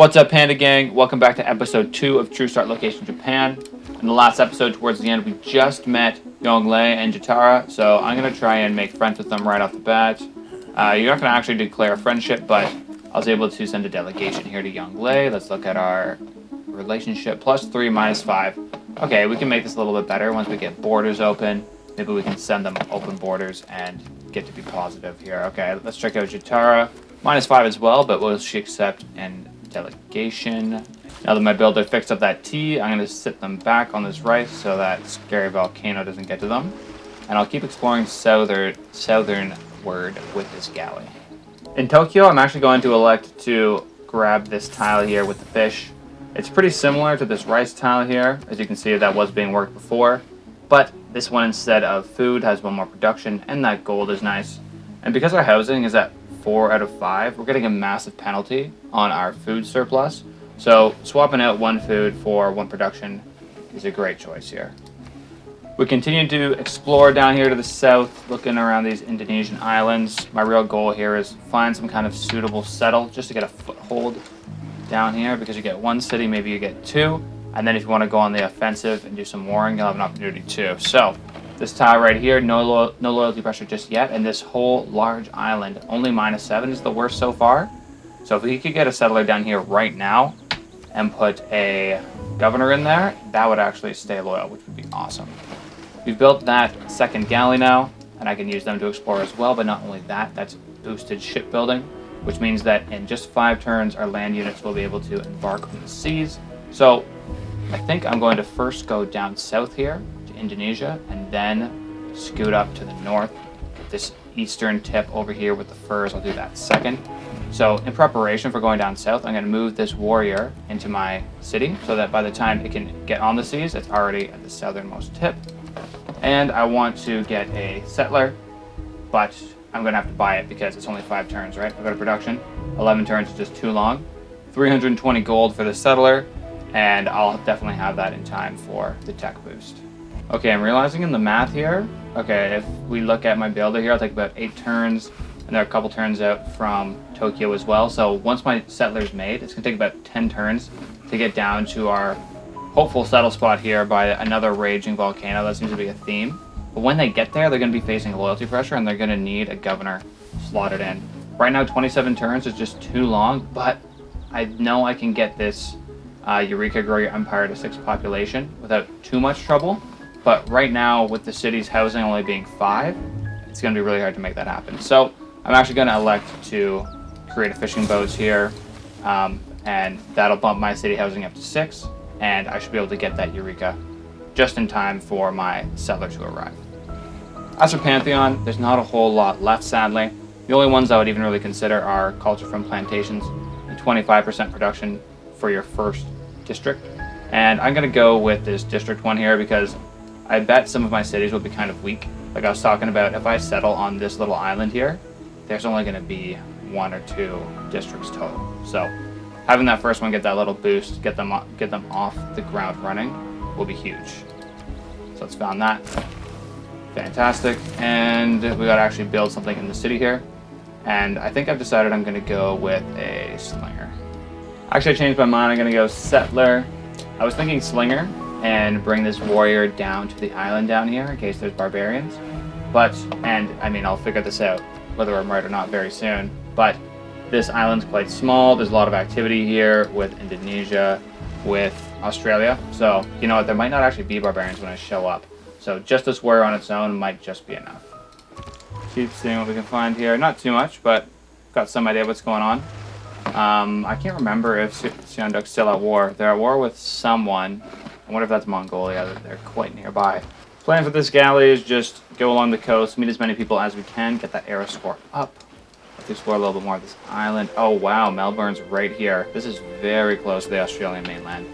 What's up, Panda Gang? Welcome back to episode 2 of True Start Location Japan. In the last episode, towards the end, we just met Yonglei and Jatara, so I'm going to try and make friends with them right off the bat. You're not going to actually declare a friendship, but I was able to send a delegation here to Yonglei. Let's look at our relationship. +3, -5. Okay, we can make this a little bit better once we get borders open. Maybe we can send them open borders and get to be positive here. Okay, let's check out Jatara. -5 as well, but will she accept in delegation? Now that my builder fixed up that T, I'm going to sit them back on this rice so that scary volcano doesn't get to them. And I'll keep exploring southernward with this galley. In Tokyo, I'm actually going to elect to grab this tile here with the fish. It's pretty similar to this rice tile here. As you can see, that was being worked before. But this one, instead of food, has one more production, and that gold is nice. And because our housing is at 4 out of 5, we're getting a massive penalty on our food surplus. So swapping out 1 food for 1 production is a great choice here. We continue to explore down here to the south, looking around these Indonesian islands. My real goal here is find some kind of suitable settle just to get a foothold down here, because you get 1 city, maybe you get 2. And then if you want to go on the offensive and do some warring, you'll have an opportunity too. So this tile right here, no loyalty pressure just yet, and this whole large island, only -7 is the worst so far. So if we could get a settler down here right now and put a governor in there, that would actually stay loyal, which would be awesome. We've built that second galley now, and I can use them to explore as well, but not only that, that's boosted shipbuilding, which means that in just 5 turns, our land units will be able to embark on the seas. So I think I'm going to first go down south here to Indonesia and then scoot up to the north. This eastern tip over here with the furs, I'll do that second. So in preparation for going down south, I'm going to move this warrior into my city so that by the time it can get on the seas, it's already at the southernmost tip. And I want to get a settler, but I'm going to have to buy it because it's only 5 turns, right? I've got a production. 11 turns is just too long. 320 gold for the settler. And I'll definitely have that in time for the tech boost. Okay, I'm realizing in the math here, okay, if we look at my builder here, I'll take about 8 turns, and there are a couple turns out from Tokyo as well. So once my settler's made, it's gonna take about 10 turns to get down to our hopeful settle spot here by another raging volcano. That seems to be a theme. But when they get there, they're gonna be facing loyalty pressure, and they're gonna need a governor slotted in. Right now, 27 turns is just too long, but I know I can get this Eureka grow your empire to 6 population without too much trouble, but right now with the city's housing only being 5, it's going to be really hard to make that happen. So I'm actually going to elect to create a fishing boats here, and that'll bump my city housing up to 6, and I should be able to get that Eureka just in time for my settler to arrive. As for Pantheon, there's not a whole lot left, sadly. The only ones I would even really consider are culture from plantations, and 25% production for your first district. And I'm going to go with this district one here because I bet some of my cities will be kind of weak. Like I was talking about, if I settle on this little island here, there's only going to be 1 or 2 districts total. So having that first one get that little boost, get them off the ground running will be huge. So let's found that. Fantastic. And we got to actually build something in the city here. And I think I've decided I'm going to go with a slinger. Actually, I changed my mind. I'm going to go settler. I was thinking slinger and bring this warrior down to the island down here in case there's barbarians. I'll figure this out, whether I'm right or not, very soon. But this island's quite small. There's a lot of activity here with Indonesia, with Australia. So, you know what? There might not actually be barbarians when I show up. So just this warrior on its own might just be enough. Keep seeing what we can find here. Not too much, but got some idea what's going on. I can't remember if Seonduk's still at war. They're at war with someone. I wonder if that's Mongolia. They're quite nearby. Plan for this galley is just go along the coast, meet as many people as we can, get that era score up. Let's explore a little bit more of this island. Oh wow, Melbourne's right here. This is very close to the Australian mainland.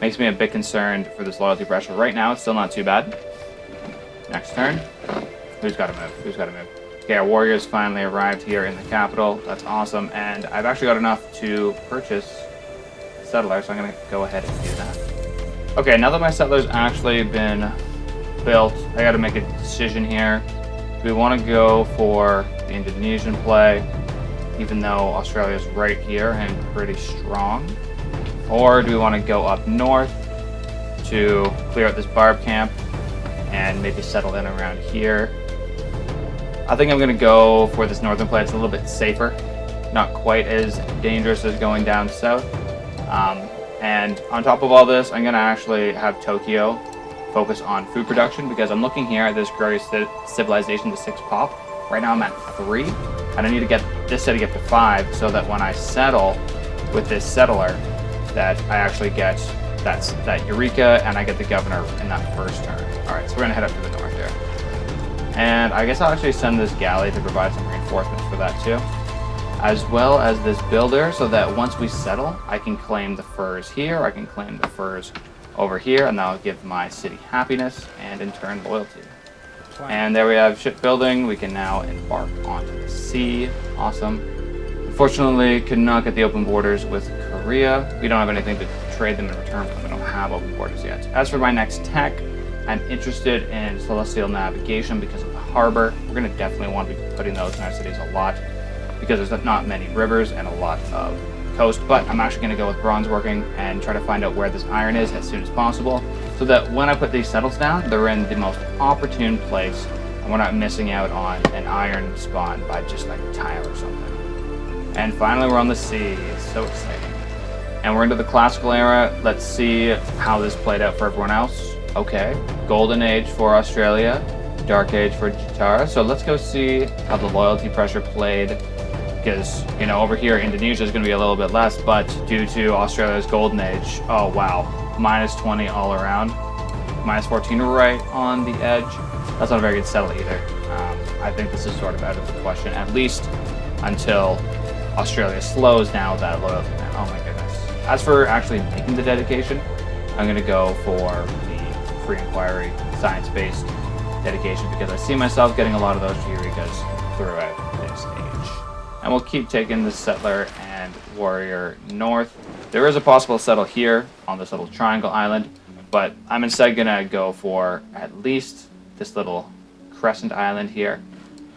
Makes me a bit concerned for this loyalty pressure. Right now, it's still not too bad. Next turn. Who's got to move? Who's got to move? Okay, our warriors finally arrived here in the capital. That's awesome, and I've actually got enough to purchase settlers, so I'm going to go ahead and do that. Okay, now that my settler's actually been built, I got to make a decision here. Do we want to go for the Indonesian play, even though Australia's right here and pretty strong? Or do we want to go up north to clear out this barb camp and maybe settle in around here? I think I'm going to go for this northern play. It's a little bit safer, not quite as dangerous as going down south. And on top of all this, I'm going to actually have Tokyo focus on food production, because I'm looking here at this growing civilization to 6 pop. Right now I'm at 3, and I need to get this city up to 5 so that when I settle with this settler, that I actually get that Eureka and I get the governor in that first turn. Alright, so we're going to head up to the north here. And I guess I'll actually send this galley to provide some reinforcements for that too, as well as this builder, so that once we settle, I can claim the furs here, I can claim the furs over here, and that'll give my city happiness and in turn loyalty. And there we have shipbuilding. We can now embark onto the sea. Awesome. Unfortunately, could not get the open borders with Korea. We don't have anything to trade them in return because we don't have open borders yet. As for my next tech, I'm interested in celestial navigation because of the harbor. We're going to definitely want to be putting those in our cities a lot, because there's not many rivers and a lot of coast. But I'm actually going to go with bronze working and try to find out where this iron is as soon as possible, so that when I put these settles down, they're in the most opportune place and we're not missing out on an iron spawn by just like a tile or something. And finally, we're on the sea. It's so exciting. And we're into the classical era. Let's see how this played out for everyone else. Okay, golden age for Australia, dark age for Jatara. So let's go see how the loyalty pressure played, because, you know, over here Indonesia is going to be a little bit less, but due to Australia's golden age, oh wow, minus 20 all around, minus 14 right on the edge. That's not a very good settle either. I think this is sort of out of the question, at least until Australia slows down that loyalty. Oh my goodness. As for actually making the dedication, I'm going to go for the free inquiry science-based dedication, because I see myself getting a lot of those Eureka's throughout this age. And we'll keep taking the settler and warrior north. There is a possible settle here on this little triangle island, but I'm instead gonna go for at least this little crescent island here.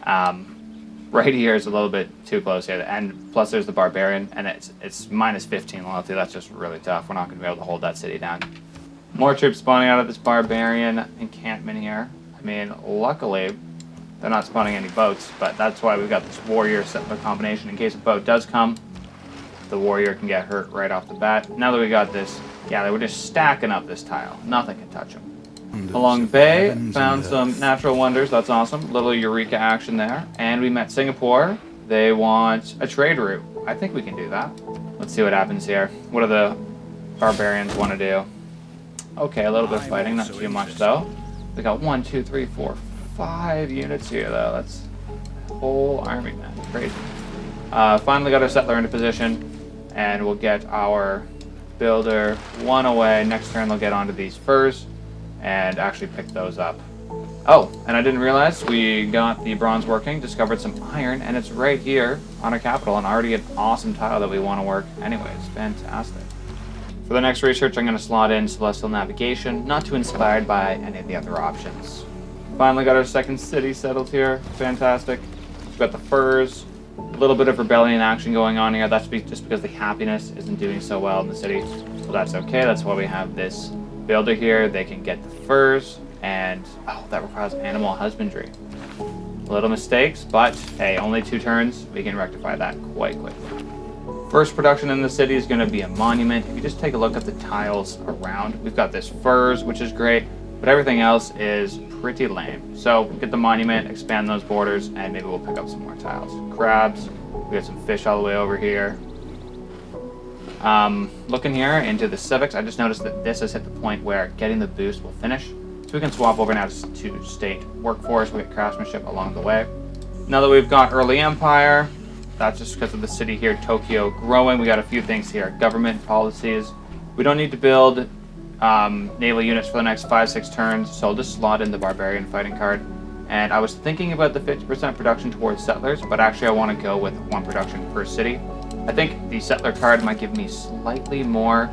Right here is a little bit too close here, and plus there's the barbarian, and it's minus 15 loyalty. That's just really tough. We're not gonna be able to hold that city down. More troops spawning out of this barbarian encampment here. I mean, luckily, they're not spawning any boats, but that's why we've got this warrior settler combination. In case a boat does come, the warrior can get hurt right off the bat. Now that we got this, yeah, they were just stacking up this tile. Nothing can touch them. Along Bay, found some natural wonders. That's awesome. Little Eureka action there. And we met Singapore. They want a trade route. I think we can do that. Let's see what happens here. What do the barbarians want to do? Okay, a little bit of fighting, not too much though. They got 1, 2, 3, 4, 5 units here though. That's a whole army, man. Crazy. Finally got our settler into position, and we'll get our builder 1 away. Next turn they'll get onto these furs and actually pick those up. Oh, and I didn't realize we got the bronze working, discovered some iron, and it's right here on our capital, and already an awesome tile that we want to work anyways. Fantastic. For the next research, I'm going to slot in celestial navigation, not too inspired by any of the other options. Finally got our second city settled here. Fantastic. We've got the furs. A little bit of rebellion action going on here. That's just because the happiness isn't doing so well in the city. So that's okay. That's why we have this builder here. They can get the furs, and oh, that requires animal husbandry. Little mistakes, but hey, only 2 turns. We can rectify that quite quickly. First production in the city is going to be a monument. If you just take a look at the tiles around, we've got this furs, which is great, but everything else is pretty lame. So get the monument, expand those borders, and maybe we'll pick up some more tiles. Crabs, we got some fish all the way over here. Looking here into the civics, I just noticed that this has hit the point where getting the boost will finish. So we can swap over now to state workforce. We get craftsmanship along the way. Now that we've got early empire, that's just because of the city here, Tokyo, growing. We got a few things here. Government policies. We don't need to build naval units for the next 5-6 turns, so I'll just slot in the barbarian fighting card. And I was thinking about the 50% production towards settlers, but actually I want to go with 1 production per city. I think the settler card might give me slightly more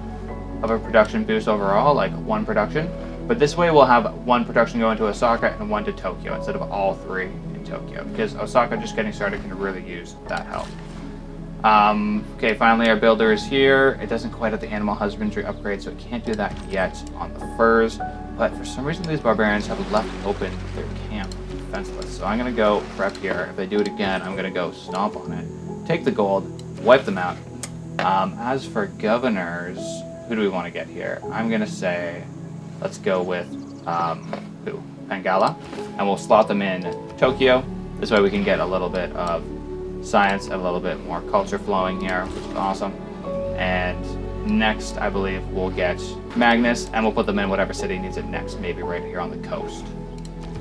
of a production boost overall, like 1 production. But this way we'll have 1 production going to Osaka and 1 to Tokyo instead of all 3 in Tokyo, because Osaka just getting started can really use that help. Okay, finally our builder is here. It doesn't quite have the animal husbandry upgrade, so it can't do that yet on the furs. But for some reason, these barbarians have left open their camp defenseless. So I'm going to go prep here. If they do it again, I'm going to go stomp on it, take the gold, wipe them out. As for governors, who do we want to get here? I'm going to say, let's go with, who? Bengala. And we'll slot them in Tokyo. This way we can get a little bit of science, a little bit more culture flowing here, which is awesome. And next, I believe, we'll get Magnus, and we'll put them in whatever city needs it next, maybe right here on the coast.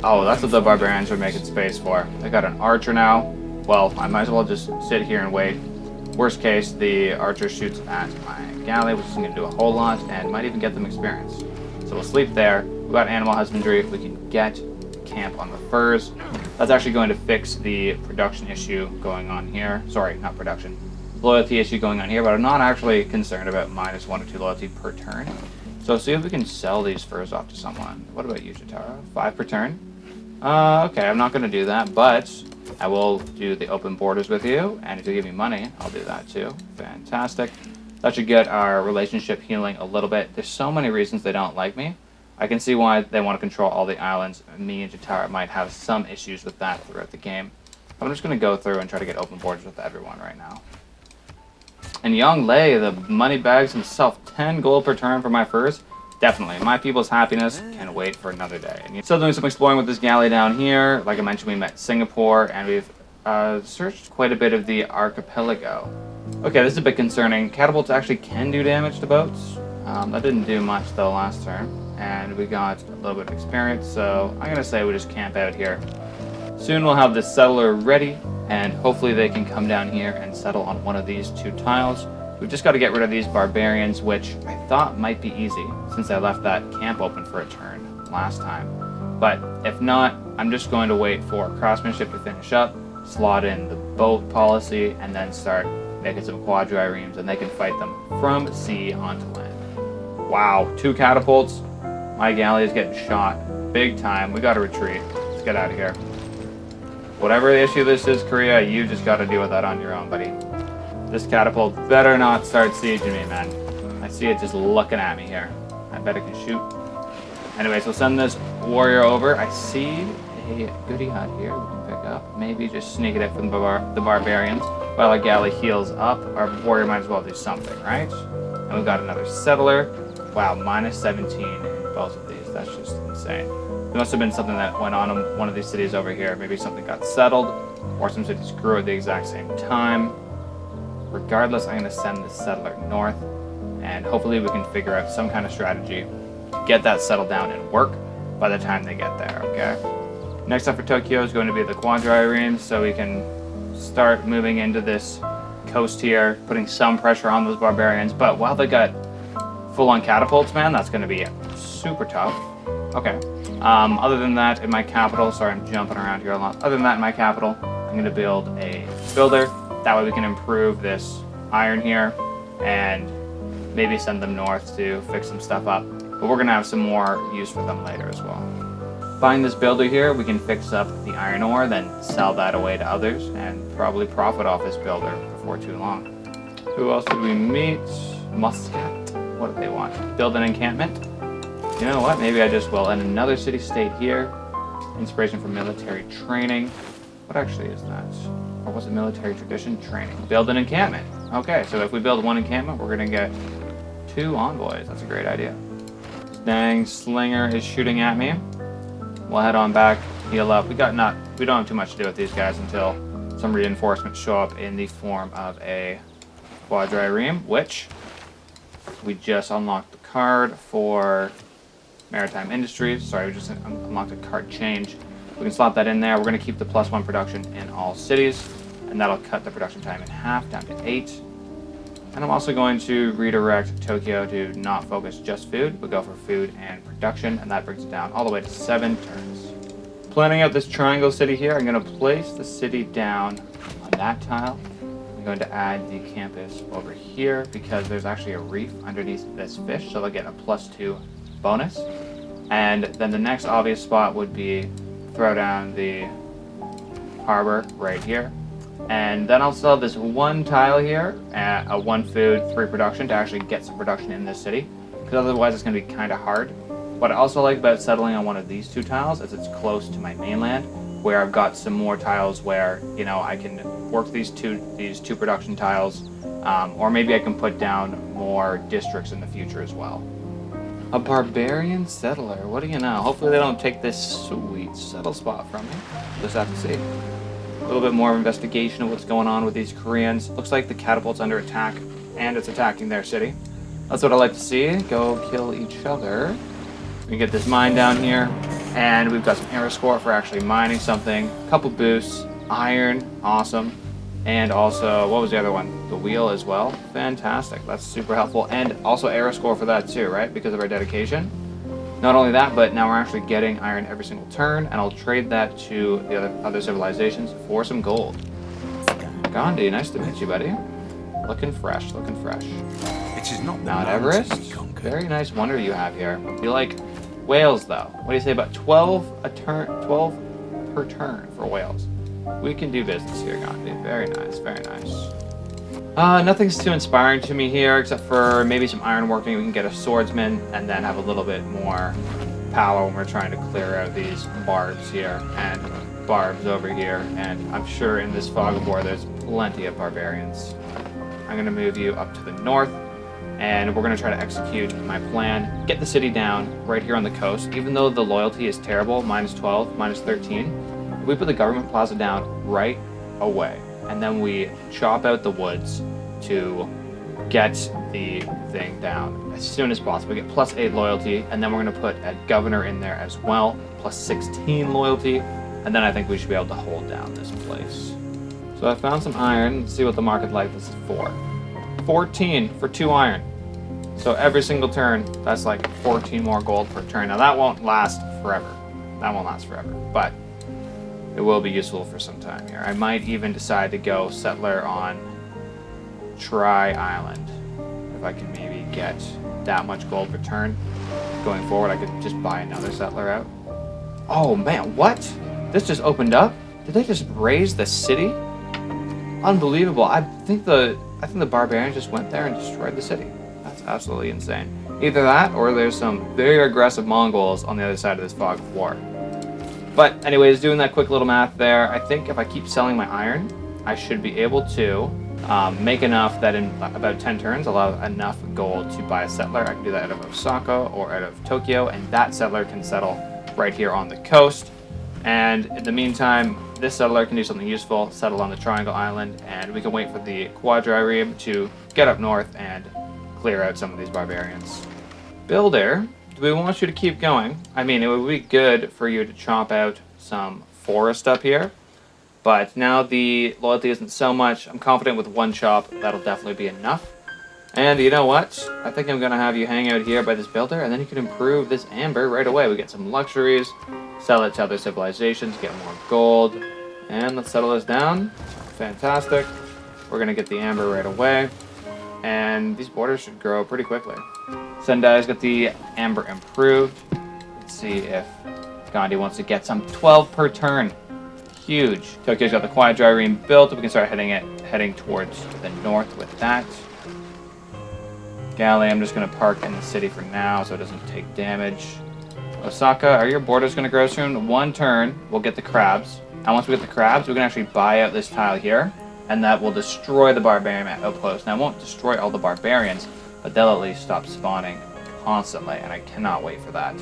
Oh, that's what the barbarians are making space for. They got an archer now. Well, I might as well just sit here and wait. Worst case, the archer shoots at my galley, which isn't going to do a whole lot, and might even get them experience. So we'll sleep there. We've got animal husbandry. We can get camp on the furs. That's actually going to fix the production issue going on here. Sorry, not production. Loyalty issue going on here, but I'm not actually concerned about -1 or 2 loyalty per turn. So see if we can sell these furs off to someone. What about you, Jatara? 5 per turn? Okay, I'm not going to do that, but I will do the open borders with you, and if you give me money, I'll do that too. Fantastic. That should get our relationship healing a little bit. There's so many reasons they don't like me. I can see why they want to control all the islands. Me and Jatara might have some issues with that throughout the game. I'm just going to go through and try to get open borders with everyone right now. And Yonglei, the money bags himself, 10 gold per turn for my furs. Definitely. My people's happiness can wait for another day. And still doing some exploring with this galley down here. Like I mentioned, we met Singapore, and we've searched quite a bit of the archipelago. Okay, this is a bit concerning. Catapults actually can do damage to boats. That didn't do much, though, last turn. And we got a little bit of experience, so I'm going to say we just camp out here. Soon we'll have this settler ready, and hopefully they can come down here and settle on one of these 2 tiles. We've just got to get rid of these barbarians, which I thought might be easy, since I left that camp open for a turn last time. But if not, I'm just going to wait for craftsmanship to finish up, slot in the boat policy, and then start making some quadriremes, and they can fight them from sea onto land. Wow, 2 catapults. My galley is getting shot big time. We got to retreat. Let's get out of here. Whatever the issue this is, Korea, you just got to deal with that on your own, buddy. This catapult better not start sieging me, man. I see it just looking at me here. I bet it can shoot. Anyways, we'll send this warrior over. I see a goodie hut here we can pick up. Maybe just sneak it in from the barbarians. While our galley heals up, our warrior might as well do something, right? And we've got another settler. Wow, -17 in both of these. That's just insane. There must have been something that went on in one of these cities over here. Maybe something got settled, or some cities grew at the exact same time. Regardless, I'm going to send the settler north, and hopefully we can figure out some kind of strategy to get that settled down and work by the time they get there, okay? Next up for Tokyo is going to be the quadriremes, so we can start moving into this coast here, putting some pressure on those barbarians. But while they got full-on catapults, man, that's going to be super tough. Okay. Other than that, in my capital, sorry, I'm jumping around here a lot. Other than that, in my capital, I'm going to build a builder. That way we can improve this iron here and maybe send them north to fix some stuff up. But we're going to have some more use for them later as well. Buying this builder here, we can fix up the iron ore, then sell that away to others, and probably profit off this builder before too long. Who else did we meet? Muscat. What do they want? Build an encampment? You know what? Maybe I just will. And another city-state here. Inspiration for military training. What actually is that? Or was it military tradition? Training. Build an encampment. Okay, so if we build 1 encampment, we're going to get 2 envoys. That's a great idea. Dang, Slinger is shooting at me. We'll head on back, heal up. We don't have too much to do with these guys until some reinforcements show up in the form of a quadrireme, which we just unlocked the card for Maritime Industries. Sorry, we just unlocked a card change. We can slot that in there. We're going to keep the +1 production in all cities, and that'll cut the production time in half, down to 8. And I'm also going to redirect Tokyo to not focus just food, but go for food and production, and that brings it down all the way to 7 turns. Planning out this triangle city here, I'm going to place the city down on that tile. I'm going to add the campus over here because there's actually a reef underneath this fish, so they'll get a +2 bonus. And then the next obvious spot would be throw down the harbor right here. And then I'll still have this one tile here, a 1 food, 3 production to actually get some production in this city. Because otherwise it's going to be kind of hard. What I also like about settling on one of these 2 tiles is it's close to my mainland, where I've got some more tiles where, you know, I can work these two production tiles, or maybe I can put down more districts in the future as well. A barbarian settler, what do you know? Hopefully they don't take this sweet settle spot from me. Just have to see. A little bit more investigation of what's going on with these Koreans. Looks like the catapult's under attack, and it's attacking their city. That's what I like to see. Go kill each other. We can get this mine down here, and we've got some arrow score for actually mining something. A couple boosts, iron, awesome. And also, what was the other one? The wheel as well. Fantastic. That's super helpful. And also arrow score for that too, right? Because of our dedication. Not only that, but now we're actually getting iron every single turn, and I'll trade that to the other civilizations for some gold. Gandhi, nice to meet you, buddy. Looking fresh, looking fresh. It is not Mount Everest. Very nice wonder you have here. You like whales, though. What do you say about 12 per turn for whales? We can do business here, Gandhi. Very nice, very nice. Nothing's too inspiring to me here, except for maybe some ironworking. We can get a swordsman, and then have a little bit more power when we're trying to clear out these barbs here, and barbs over here. And I'm sure in this fog of war, there's plenty of barbarians. I'm going to move you up to the north, and we're going to try to execute my plan. Get the city down right here on the coast. Even though the loyalty is terrible, -12, -13, we put the government plaza down right away, and then we chop out the woods to get the thing down as soon as possible. We get +8 loyalty, and then we're going to put a governor in there as well, +16 loyalty, and then I think we should be able to hold down this place. So I found some iron. Let's see what the market like this is for. 14 for 2 iron. So every single turn, that's like 14 more gold per turn. Now that won't last forever. That won't last forever, but it will be useful for some time here. I might even decide to go settler on Tri Island. If I can maybe get that much gold per turn. Going forward, I could just buy another settler out. Oh man, what? This just opened up? Did they just raise the city? Unbelievable. I think the barbarians just went there and destroyed the city. That's absolutely insane. Either that, or there's some very aggressive Mongols on the other side of this fog of war. But anyways, doing that quick little math there, I think if I keep selling my iron, I should be able to make enough that in about 10 turns, I'll have enough gold to buy a settler. I can do that out of Osaka or out of Tokyo, and that settler can settle right here on the coast. And in the meantime, this settler can do something useful, settle on the Triangle Island, and we can wait for the quadrireme to get up north and clear out some of these barbarians. Builder, do we want you to keep going? I mean, it would be good for you to chop out some forest up here, but now the loyalty isn't so much. I'm confident with 1 chop, that'll definitely be enough. And you know what? I think I'm going to have you hang out here by this builder, and then you can improve this amber right away. We get some luxuries, sell it to other civilizations, get more gold, and let's settle this down. Fantastic. We're going to get the amber right away, and these borders should grow pretty quickly. Sendai's got the amber improved. Let's see if Gandhi wants to get some 12 per turn. Huge. Tokyo's got the quadrireme built. We can start heading towards the north with that. Galley, I'm just going to park in the city for now so it doesn't take damage. Osaka, are your borders going to grow soon? 1 turn, we'll get the crabs. And once we get the crabs, we can actually buy out this tile here, and that will destroy the barbarian outpost. Now, it won't destroy all the barbarians, but they'll at least stop spawning constantly, and I cannot wait for that.